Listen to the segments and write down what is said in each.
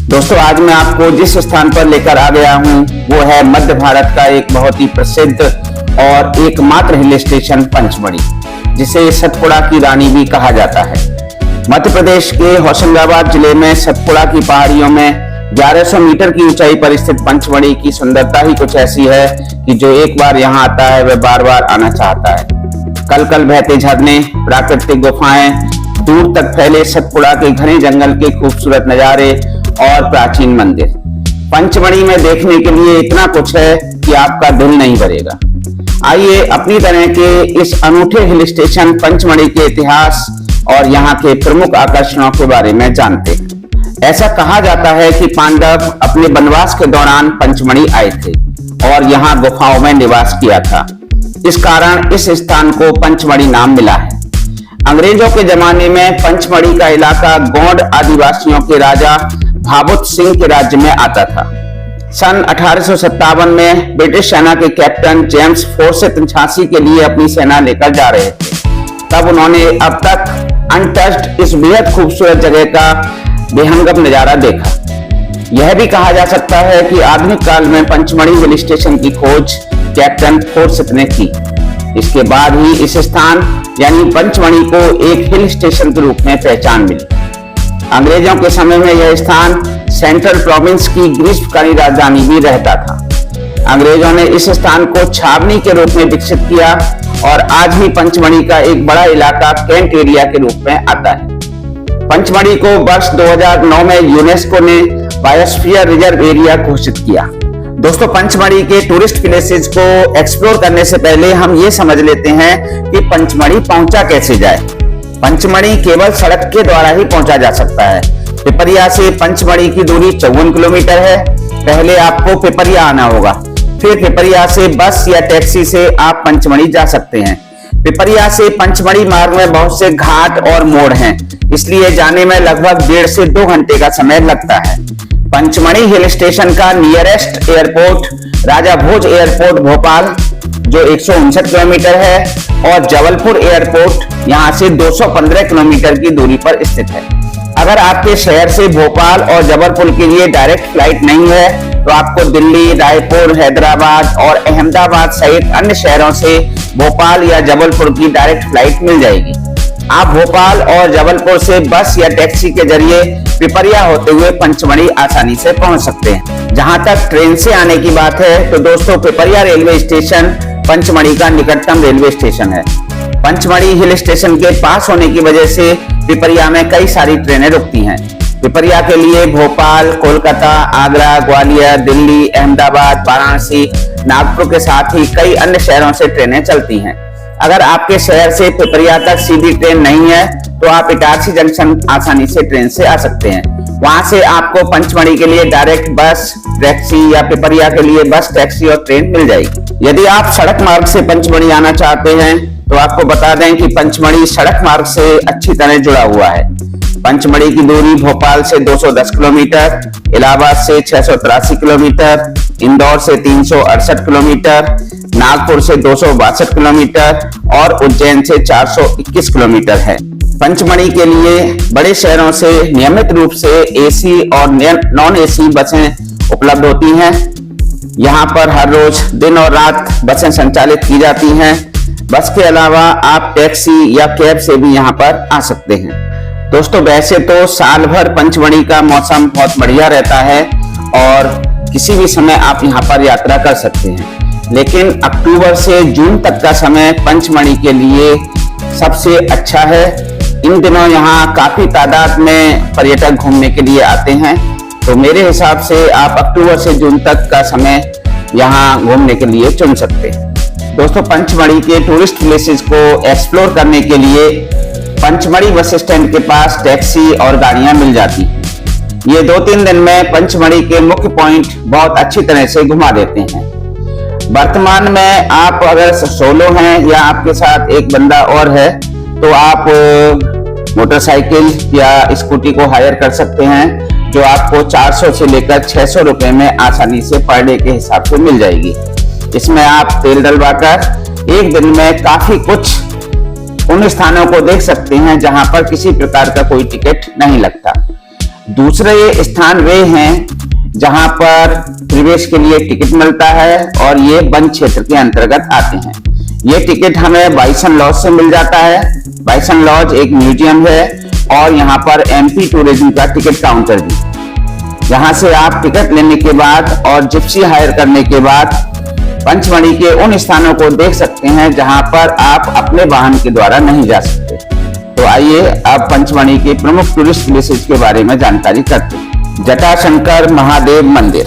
दोस्तों, आज मैं आपको जिस स्थान पर लेकर आ गया हूँ वो है मध्य भारत का एक बहुत ही प्रसिद्ध और एकमात्र हिल स्टेशन पंचमढ़ी, जिसे सतपुड़ा की रानी भी कहा जाता है। मध्य प्रदेश के होशंगाबाद जिले में सतपुड़ा की पहाड़ियों में 1100 मीटर की ऊंचाई पर स्थित पंचमढ़ी की सुंदरता ही कुछ ऐसी है कि जो एक बार यहाँ आता है वह बार बार आना चाहता है। कल कल बहते झरने, प्राकृतिक गुफाएं, दूर तक फैले सतपुड़ा के घने जंगल के खूबसूरत नजारे और प्राचीन मंदिर। पंचमढ़ी में देखने के लिए इतना कुछ है कि आपका दिल नहीं भरेगा। आइए अपनी तरह के इस अनूठे हिल स्टेशन पंचमढ़ी के इतिहास और यहाँ के प्रमुख आकर्षणों के बारे में जानते हैं। ऐसा कहा जाता है कि पांडव अपने वनवास के दौरान पंचमढ़ी आए थे और यहाँ गुफाओं में निवास किया था। इस कारण इस स्थान को पंचमढ़ी नाम मिला है। अंग्रेजों के जमाने में पंचमढ़ी का इलाका गौंड आदिवासियों के राजा भाबुत सिंह के राज्य में आता था। सन 1857 में ब्रिटिश सेना के कैप्टन जेम्स फॉर्सिथ झांसी के लिए अपनी सेना लेकर जा रहे थे। तब उन्होंने अब तक अनटच्ड इस बेहद खूबसूरत जगह का बेहंगम नजारा देखा। यह भी कहा जा सकता है कि आधुनिक काल में पंचमढ़ी हिल स्टेशन की खोज कैप्टन फॉर्सिथ ने की। इसके बाद ही इस स्थान यानी पंचमढ़ी को एक हिल स्टेशन के रूप में पहचान मिली। अंग्रेजों के समय में यह स्थान सेंट्रल प्रोविंस की ग्रीष्मकालीन राजधानी भी रहता था। अंग्रेजों ने इस स्थान को छावनी के रूप में विकसित किया और आज भी पंचमढ़ी का एक बड़ा इलाका कैंट एरिया के रूप में आता है। पंचमढ़ी को वर्ष 2009 में यूनेस्को ने बायोस्फीयर रिजर्व एरिया घोषित किया। दोस्तों, पंचमढ़ी के टूरिस्ट प्लेसेस को एक्सप्लोर करने से पहले हम ये समझ लेते हैं कि पंचमढ़ी पहुंचा कैसे जाए। पंचमढ़ी केवल सड़क के द्वारा ही पहुंचा जा सकता है। पिपरिया से पंचमढ़ी की दूरी 54 किलोमीटर है। पहले आपको पिपरिया आना होगा, फिर पिपरिया से बस या टैक्सी से आप पंचमढ़ी जा सकते हैं। पिपरिया से पंचमढ़ी मार्ग में बहुत से घाट और मोड़ हैं, इसलिए जाने में लगभग 1.5 से 2 घंटे का समय लगता है। पंचमढ़ी हिल स्टेशन का नियरेस्ट एयरपोर्ट राजा भोज एयरपोर्ट भोपाल जो 159 किलोमीटर है और जबलपुर एयरपोर्ट यहाँ से 215 किलोमीटर की दूरी पर स्थित है। अगर आपके शहर से भोपाल और जबलपुर के लिए डायरेक्ट फ्लाइट नहीं है तो आपको दिल्ली, रायपुर, हैदराबाद और अहमदाबाद सहित अन्य शहरों से भोपाल या जबलपुर की डायरेक्ट फ्लाइट मिल जाएगी। आप भोपाल और जबलपुर से बस या टैक्सी के जरिए पिपरिया होते हुए पंचमढ़ी आसानी से पहुंच सकते हैं। जहां तक ट्रेन से आने की बात है तो दोस्तों, पिपरिया रेलवे स्टेशन पंचमढ़ी का निकटतम रेलवे स्टेशन है। पंचमढ़ी हिल स्टेशन के पास होने की वजह से पिपरिया में कई सारी ट्रेनें रुकती हैं। पिपरिया के लिए भोपाल, कोलकाता, आगरा, ग्वालियर, दिल्ली, अहमदाबाद, वाराणसी, नागपुर के साथ ही कई अन्य शहरों से ट्रेनें चलती हैं। अगर आपके शहर से पिपरिया तक सीधी ट्रेन नहीं है तो आप इटारसी जंक्शन आसानी से ट्रेन से आ सकते हैं। वहां से आपको पंचमढ़ी के लिए डायरेक्ट बस, टैक्सी या पिपरिया के लिए बस, टैक्सी और ट्रेन मिल जाएगी। यदि आप सड़क मार्ग से पंचमढ़ी आना चाहते हैं तो आपको बता दें कि पंचमढ़ी सड़क मार्ग से अच्छी तरह जुड़ा हुआ है। पंचमढ़ी की दूरी भोपाल से 210 किलोमीटर, इलाहाबाद से 683 किलोमीटर, इंदौर से 368 किलोमीटर, नागपुर से 262 किलोमीटर और उज्जैन से 421 किलोमीटर है। पंचमढ़ी के लिए बड़े शहरों से नियमित रूप से एसी और नॉन एसी बसें उपलब्ध होती हैं। यहाँ पर हर रोज दिन और रात बसें संचालित की जाती हैं। बस के अलावा आप टैक्सी या कैब से भी यहाँ पर आ सकते हैं। दोस्तों, वैसे तो साल भर पंचमढ़ी का मौसम बहुत बढ़िया रहता है और किसी भी समय आप यहाँ पर यात्रा कर सकते हैं, लेकिन अक्टूबर से जून तक का समय पंचमढ़ी के लिए सबसे अच्छा है। इन दिनों यहाँ काफी तादाद में पर्यटक घूमने के लिए आते हैं, तो मेरे हिसाब से आप अक्टूबर से जून तक का समय यहाँ घूमने के लिए चुन सकते हैं। दोस्तों, पंचमढ़ी के टूरिस्ट प्लेसेस को एक्सप्लोर करने के लिए पंचमढ़ी बस स्टैंड के पास टैक्सी और गाड़ियां मिल जाती हैं। ये 2-3 दिन में पंचमढ़ी के मुख्य पॉइंट बहुत अच्छी तरह से घुमा देते हैं। वर्तमान में आप अगर सोलो हैं या आपके साथ एक बंदा और है तो आप मोटरसाइकिल या स्कूटी को हायर कर सकते हैं, जो आपको 400 से लेकर 600 रुपए में आसानी से पर डे के हिसाब से मिल जाएगी। इसमें आप तेल डलवाकर एक दिन में काफी कुछ उन स्थानों को देख सकते हैं जहां पर किसी प्रकार का कोई टिकट नहीं लगता। दूसरे स्थान वे हैं जहां पर प्रवेश के लिए टिकट मिलता है और ये वन क्षेत्र के अंतर्गत आते हैं। ये टिकट हमें बाइसन लॉज से मिल जाता है। बाइसन लॉज एक म्यूजियम है और यहाँ पर एमपी टूरिज्म का टिकट काउंटर भी। यहाँ से आप टिकट लेने के बाद और जिप्सी हायर करने के बाद पंचमढ़ी के उन स्थानों को देख सकते हैं जहां पर आप अपने वाहन के द्वारा नहीं जा सकते। तो आइए अब पंचमढ़ी के प्रमुख टूरिस्ट प्लेसेस के बारे में जानकारी करते हैं। जटाशंकर महादेव मंदिर।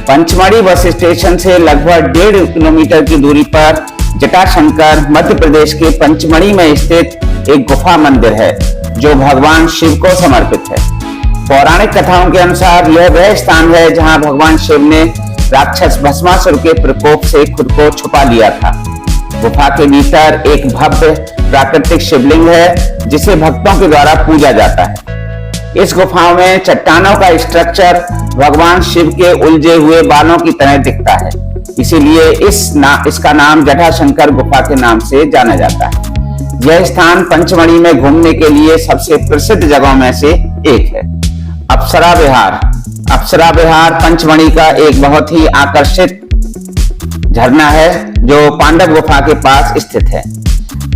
पंचमढ़ी बस स्टेशन से लगभग 1.5 किलोमीटर की दूरी पर जटाशंकर मध्य प्रदेश के पंचमढ़ी में स्थित एक गुफा मंदिर है जो भगवान शिव को समर्पित है। पौराणिक कथाओं के अनुसार यह वह स्थान है जहां भगवान शिव ने राक्षस भस्मासुर के प्रकोप से खुद को छुपा लिया था। गुफा के भीतर एक भव्य प्राकृतिक शिवलिंग है जिसे भक्तों के द्वारा पूजा जाता है। इस गुफा में चट्टानों का स्ट्रक्चर भगवान शिव के उलझे हुए बालों की तरह दिखता है, इसीलिए इसका नाम जटाशंकर गुफा के नाम से जाना जाता है। यह स्थान पंचमढ़ी में घूमने के लिए सबसे प्रसिद्ध जगहों में से एक है। अप्सरा विहार। अप्सरा विहार पंचमढ़ी का एक बहुत ही आकर्षित झरना है जो पांडव गुफा के पास स्थित है।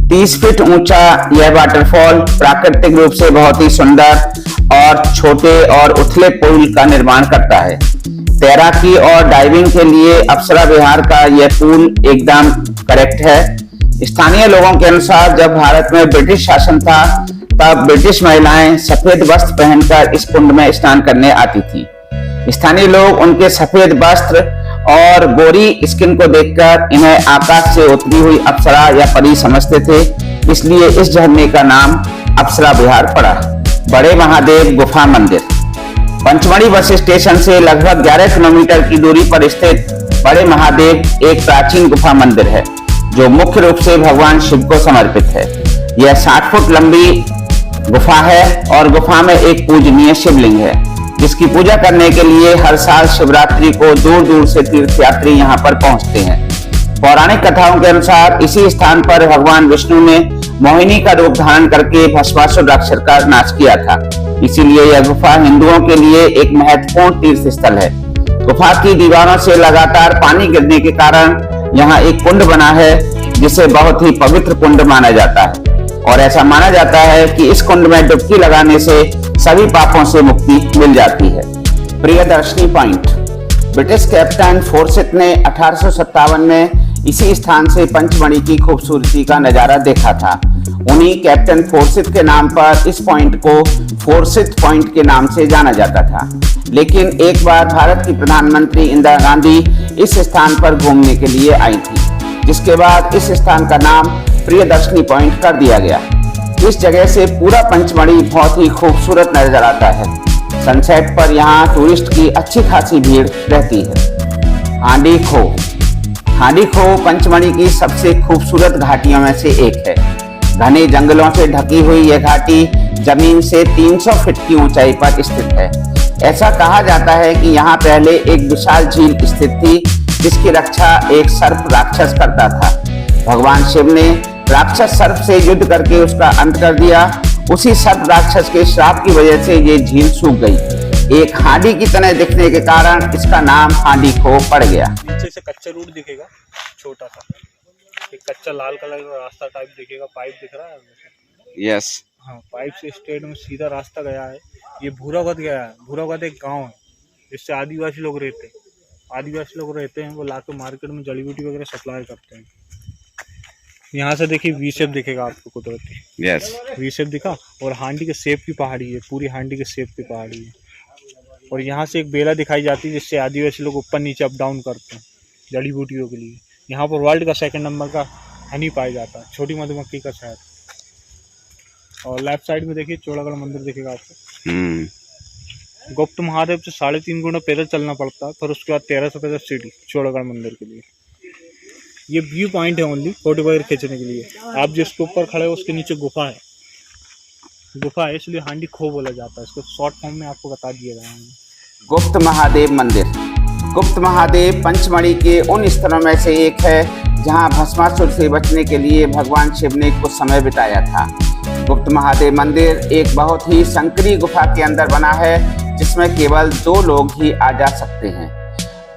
30 फीट ऊंचा यह वाटरफॉल प्राकृतिक रूप से बहुत ही सुंदर और छोटे और उथले पूल का निर्माण करता है। तैराकी और डाइविंग के लिए अप्सरा विहार का यह पूल एकदम करेक्ट है। स्थानीय लोगों के अनुसार जब भारत में ब्रिटिश शासन था तब ब्रिटिश महिलाएं सफेद वस्त्र पहनकर इस कुंड में स्नान करने आती थी। स्थानीय लोग उनके सफेद वस्त्र और गोरी स्किन को देखकर इन्हें आकाश से उतरी हुई अप्सरा या परी समझते थे, इसलिए इस झरने का नाम अप्सरा विहार पड़ा। बड़े महादेव गुफा मंदिर। पंचमढ़ी बस स्टेशन से लगभग 11 किलोमीटर की दूरी पर स्थित बड़े महादेव एक प्राचीन गुफा मंदिर है जो मुख्य रूप से भगवान शिव को समर्पित है। यह 60 फुट लंबी गुफा है और गुफा में एक पूजनीय शिवलिंग है जिसकी पूजा करने के लिए हर साल शिवरात्रि को दूर दूर से तीर्थयात्री यहाँ पर पहुँचते हैं। पौराणिक कथाओं के अनुसार इसी स्थान पर भगवान विष्णु ने मोहिनी का रूप धारण करके भस्मासुर राक्षस का नाश किया था, इसीलिए यह गुफा हिंदुओं के लिए एक महत्वपूर्ण तीर्थ स्थल है। गुफा की दीवारों से लगातार पानी गिरने के कारण यहाँ एक कुंड बना है जिसे बहुत ही पवित्र कुंड माना जाता है और ऐसा माना जाता है कि इस कुंड में डुबकी लगाने से सभी पापों से मुक्ति मिल जाती है। Priyadarshini point. British captain Forsythe ने 1857 में इसी स्थान से पंचमढ़ी की खूबसूरती का नजारा देखा था। उन्हीं कैप्टन फोर्सिथ के नाम पर इस पॉइंट को फोर्सिथ पॉइंट के नाम से जाना जाता था, लेकिन एक बार भारत की प्रधानमंत्री इंदिरा गांधी इस स्थान पर घूमने के लिए आई थी, जिसके बाद इस स्थान का नाम प्रियदर्शनी पॉइंट कर दिया गया। इस जगह से पूरा पंचमढ़ी बहुत ही खूबसूरत नजर आता है। सनसेट पर यहाँ टूरिस्ट की अच्छी खासी भीड़ रहती है। हांडी खो। हांडी खो पंचमढ़ी की सबसे खूबसूरत घाटियों में से एक है। घने जंगलों से ढकी हुई यह घाटी जमीन से 300 फीट की ऊंचाई पर स्थित है। ऐसा कहा जाता है कि यहाँ पहले एक विशाल झील स्थित थी जिसकी रक्षा एक सर्प राक्षस करता था। भगवान शिव ने राक्षस सर्प से युद्ध करके उसका अंत कर दिया। उसी सर्प राक्षस के श्राप की वजह से ये झील सूख गई। एक हांडी की तरह दिखने के कारण इसका नाम हांडी खो पड़ गया। नीचे से कच्चा रूट दिखेगा, छोटा सा एक कच्चा लाल कलर का रास्ता टाइप दिखेगा, पाइप दिख रहा है। यस। हाँ, पाइप से स्ट्रेट में सीधा रास्ता गया है। ये भूरावत गया है। भूरावत एक गांव है जिससे आदिवासी लोग रहते हैं। वो लाके मार्केट में जड़ी बूटी वगैरह सप्लाई करते हैं। यहाँ से देखिए वी शेप दिखेगा आपको कुदरती। यस। वी शेप दिखा और हांडी के शेप की पहाड़ी है, पूरी हांडी के शेप की पहाड़ी है। और यहाँ से एक बेला दिखाई जाती है जिससे आदिवासी लोग ऊपर नीचे अप डाउन करते हैं जड़ी बूटियों के लिए। यहाँ पर वर्ल्ड का 2nd नंबर का हनी पाया जाता है, छोटी मधुमक्खी का शहर। और लेफ्ट साइड में देखिए चौड़ागढ़ मंदिर दिखेगा आपको। गुप्त महादेव से 3.5 गुना पैदल चलना पड़ता है, फिर उसके बाद 1300 पैदल सीढ़ी चौड़ागढ़ मंदिर के लिए। ये व्यू पॉइंट है ओनली फोटो वगैरह खींचने के लिए। आप जिसके ऊपर खड़े हो उसके नीचे गुफा है, इसलिए हांडी खो बोला जाता है। इसको शॉर्ट फॉर्म में आपको बता दिया गया है। गुप्त महादेव मंदिर। गुप्त महादेव पंचमढ़ी के उन स्थलों में से एक है जहां भस्मासुर से बचने के लिए भगवान शिव ने कुछ समय बिताया था। गुप्त महादेव मंदिर एक बहुत ही संकरी गुफा के अंदर बना है, जिसमें केवल 2 लोग ही आ जा सकते हैं।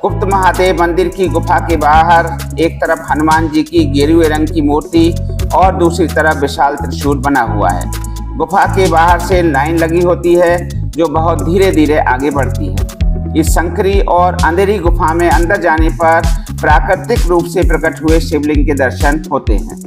गुप्त महादेव मंदिर की गुफा के बाहर एक तरफ हनुमान जी की गेरुए रंग की मूर्ति और दूसरी तरफ विशाल त्रिशूल बना हुआ है। गुफा के बाहर से लाइन लगी होती है जो बहुत धीरे धीरे आगे बढ़ती है। इस संकरी और अंधेरी गुफा में अंदर जाने पर प्राकृतिक रूप से प्रकट हुए शिवलिंग के दर्शन होते हैं।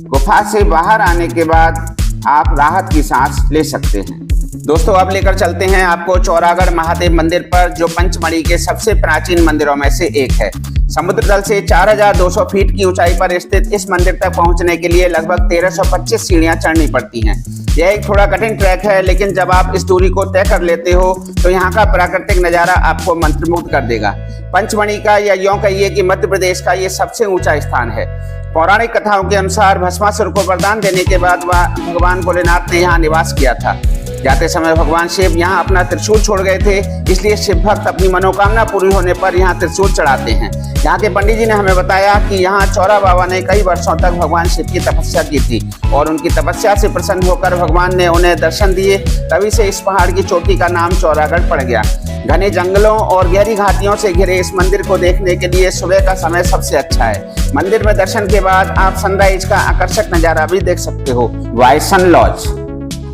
गुफा से बाहर आने के बाद आप राहत की सांस ले सकते हैं। दोस्तों, अब लेकर चलते हैं आपको चौरागढ़ महादेव मंदिर पर, जो पंचमढ़ी के सबसे प्राचीन मंदिरों में से एक है। समुद्र तल से 4200 फीट की ऊंचाई पर स्थित इस मंदिर तक पहुंचने के लिए लगभग 1325 सीढ़ियां चढ़नी पड़ती हैं। यह एक थोड़ा कठिन ट्रैक है, लेकिन जब आप इस दूरी को तय कर लेते हो तो यहाँ का प्राकृतिक नजारा आपको मंत्रमुग्ध कर देगा। पंचमढ़ी का या यूं कहिए कि मध्य प्रदेश का ये सबसे ऊंचा स्थान है। पौराणिक कथाओं के अनुसार भस्मासुर को वरदान देने के बाद वह भगवान भोलेनाथ ने यहाँ निवास किया था। जाते समय भगवान शिव यहाँ अपना त्रिशूल छोड़ गए थे, इसलिए शिव भक्त अपनी मनोकामना पूरी होने पर यहाँ त्रिशूल चढ़ाते हैं। यहाँ के पंडित जी ने हमें बताया कि यहाँ चौरा बाबा ने कई वर्षों तक भगवान शिव की तपस्या की थी और उनकी तपस्या से प्रसन्न होकर भगवान ने उन्हें दर्शन दिए। तभी से इस पहाड़ की चोटी का नाम चौरागढ़ पड़ गया। घने जंगलों और गहरी घाटियों से घिरे इस मंदिर को देखने के लिए सुबह का समय सबसे अच्छा है। मंदिर में दर्शन के बाद आप सनराइज का आकर्षक नजारा भी देख सकते हो। वाइसन लॉज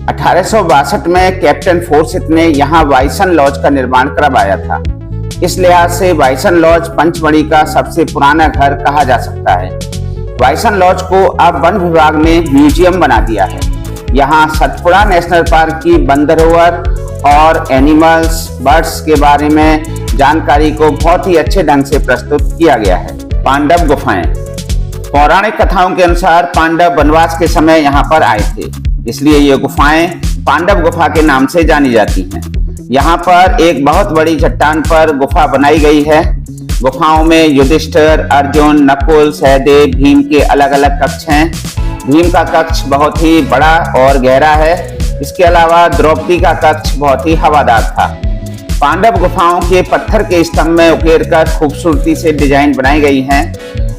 1862 में कैप्टन फोर्सिथ ने यहाँ वाइसन लॉज का निर्माण करवाया था। इस लिहाज से वाइसन लॉज पंचमढ़ी का सबसे पुराना घर कहा जा सकता है। वाइसन लॉज को अब वन विभाग ने म्यूजियम बना दिया है। यहाँ सतपुड़ा नेशनल पार्क की बंदरवर और एनिमल्स, बर्ड्स के बारे में जानकारी को बहुत ही अच्छे ढंग से प्रस्तुत किया गया है। पांडव गुफाएं। पौराणिक कथाओं के अनुसार पांडव वनवास के समय यहाँ पर आए थे, इसलिए ये गुफाएं पांडव गुफा के नाम से जानी जाती हैं। यहाँ पर एक बहुत बड़ी चट्टान पर गुफा बनाई गई है। गुफाओं में युधिष्ठिर, अर्जुन, नकुल, सहदेव, भीम के अलग अलग कक्ष हैं। भीम का कक्ष बहुत ही बड़ा और गहरा है। इसके अलावा द्रौपदी का कक्ष बहुत ही हवादार था। पांडव गुफाओं के पत्थर के स्तंभ में उकेरकर खूबसूरती से डिजाइन बनाई गई हैं।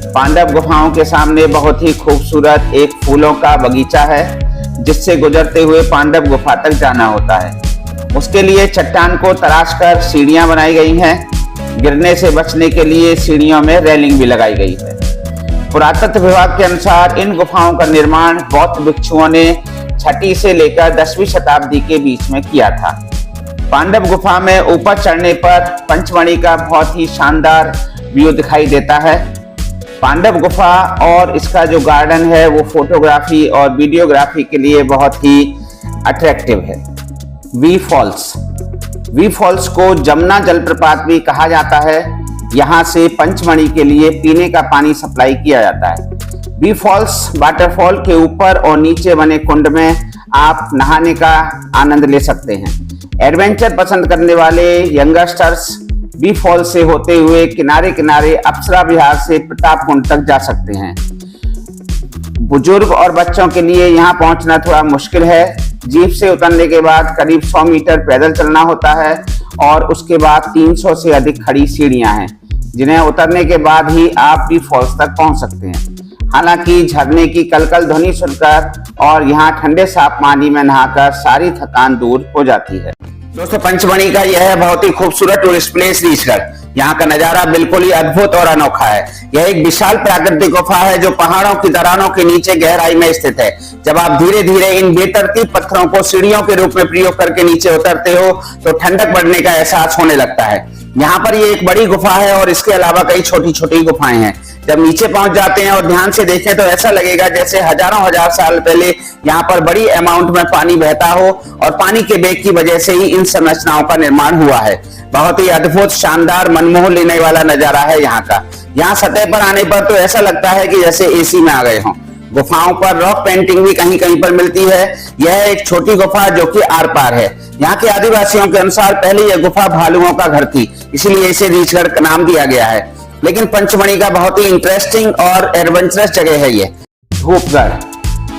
पांडव गुफाओं के सामने बहुत ही खूबसूरत एक फूलों का बगीचा है, जिससे गुजरते हुए पांडव गुफा तक जाना होता है। उसके लिए चट्टान को तराशकर सीढ़ियां बनाई गई हैं। गिरने से बचने के लिए सीढ़ियों में रेलिंग भी लगाई गई है। पुरातत्व विभाग के अनुसार इन गुफाओं का निर्माण बौद्ध भिक्षुओं ने 6वीं से लेकर 10वीं शताब्दी के बीच में किया था। पांडव गुफा में ऊपर चढ़ने पर पंचमढ़ी का बहुत ही शानदार व्यू दिखाई देता है। पांडव गुफा और इसका जो गार्डन है वो फोटोग्राफी और वीडियोग्राफी के लिए बहुत ही अट्रैक्टिव है। वी फॉल्स को जमुना जलप्रपात भी कहा जाता है। यहाँ से पंचमढ़ी के लिए पीने का पानी सप्लाई किया जाता है। वी फॉल्स वाटरफॉल के ऊपर और नीचे बने कुंड में आप नहाने का आनंद ले सकते हैं। एडवेंचर पसंद करने वाले यंगस्टर्स वी फॉल से होते हुए किनारे किनारे अप्सरा विहार से प्रताप कुंड तक जा सकते हैं। बुजुर्ग और बच्चों के लिए यहाँ पहुंचना थोड़ा मुश्किल है। जीप से उतरने के बाद करीब 100 मीटर पैदल चलना होता है और उसके बाद 300 से अधिक खड़ी सीढ़ियां हैं, जिन्हें उतरने के बाद ही आप वी फॉल्स तक पहुंच सकते हैं। हालांकि झरने की कलकल ध्वनि सुनकर और यहाँ ठंडे साफ पानी में नहाकर सारी थकान दूर हो जाती है। दोस्तों, पंचमढ़ी का यह बहुत ही खूबसूरत टूरिस्ट प्लेस रीचगढ़, यहाँ का नजारा बिल्कुल ही अद्भुत और अनोखा है। यह एक विशाल प्राकृतिक गुफा है जो पहाड़ों की दरारों के नीचे गहराई में स्थित है। जब आप धीरे धीरे इन बेतरतीब पत्थरों को सीढ़ियों के रूप में प्रयोग करके नीचे उतरते हो तो ठंडक बढ़ने का एहसास होने लगता है। यहाँ पर ये एक बड़ी गुफा है और इसके अलावा कई छोटी छोटी गुफाएं हैं। जब नीचे पहुंच जाते हैं और ध्यान से देखें तो ऐसा लगेगा जैसे हजारों हजार साल पहले यहाँ पर बड़ी अमाउंट में पानी बहता हो और पानी के वेग की वजह से ही इन संरचनाओं का निर्माण हुआ है। बहुत ही अद्भुत, शानदार, मनमोह लेने वाला नजारा है यहाँ का। यहाँ सतह पर आने पर तो ऐसा लगता है कि जैसे एसी में आ गए हों। गुफाओं पर रॉक पेंटिंग भी कहीं कहीं पर मिलती है। यह एक छोटी गुफा जो कि आर पार है। यहाँ के आदिवासियों के अनुसार पहले यह गुफा भालुओं का घर थी, इसलिए इसे रीचगढ़ का नाम दिया गया है। लेकिन पंचमढ़ी का बहुत ही इंटरेस्टिंग और एडवेंचरस जगह है ये।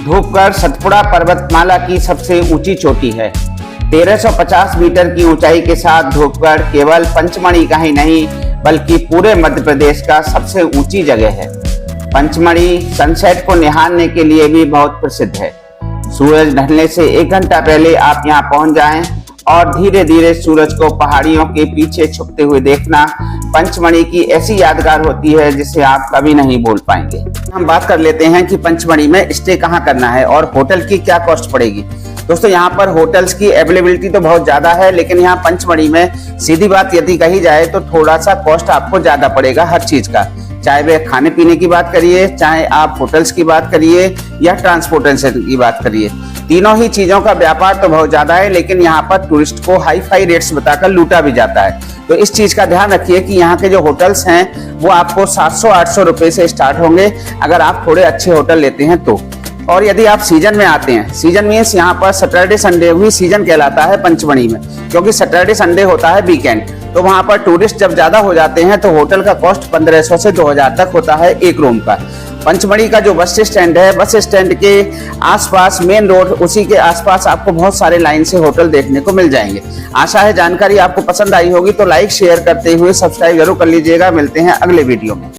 धूपगढ़ सतपुड़ा पर्वतमाला की सबसे ऊंची चोटी है। 1350 मीटर की ऊंचाई के साथ धूपगढ़ केवल पंचमढ़ी का ही नहीं बल्कि पूरे मध्य प्रदेश का सबसे ऊंची जगह है। पंचमढ़ी सनसेट को निहारने के लिए भी बहुत प्रसिद्ध है। सूरज ढलने से 1 घंटा पहले आप यहाँ पहुंच जाएं और धीरे धीरे सूरज को पहाड़ियों के पीछे छुपते हुए देखना पंचमढ़ी की ऐसी यादगार होती है जिसे आप कभी नहीं भूल पाएंगे। हम बात कर लेते हैं कि पंचमढ़ी में स्टे कहाँ करना है और होटल की क्या कॉस्ट पड़ेगी। दोस्तों, यहाँ पर होटल्स की अवेलेबिलिटी तो बहुत ज्यादा है, लेकिन यहाँ पंचमढ़ी में सीधी बात यदि कही जाए तो थोड़ा सा कॉस्ट आपको ज्यादा पड़ेगा हर चीज का, चाहे वह खाने पीने की बात करिए, चाहे आप होटल्स की बात करिए या ट्रांसपोर्टेशन की बात करिए। तीनों ही चीजों का व्यापार तो बहुत ज्यादा है, लेकिन यहाँ पर टूरिस्ट को हाई फाई रेट्स बताकर लूटा भी जाता है। तो इस चीज का ध्यान रखिए कि यहाँ के जो होटल्स हैं वो आपको 700-800 रुपए से स्टार्ट होंगे अगर आप थोड़े अच्छे होटल लेते हैं तो। और यदि आप सीजन में आते हैं, सीजन मीन्स यहाँ पर सैटरडे संडे भी सीजन कहलाता है पंचमढ़ी में, क्योंकि सैटरडे संडे होता है वीकेंड। तो वहां पर टूरिस्ट जब ज्यादा हो जाते हैं तो होटल का कॉस्ट 1500 से 2000 तक होता है एक रूम का। पंचमढ़ी का जो बस स्टैंड है, बस स्टैंड के आसपास मेन रोड, उसी के आसपास आपको बहुत सारे लाइन से होटल देखने को मिल जाएंगे। आशा है जानकारी आपको पसंद आई होगी, तो लाइक शेयर करते हुए सब्सक्राइब जरूर कर लीजिएगा। मिलते हैं अगले वीडियो में।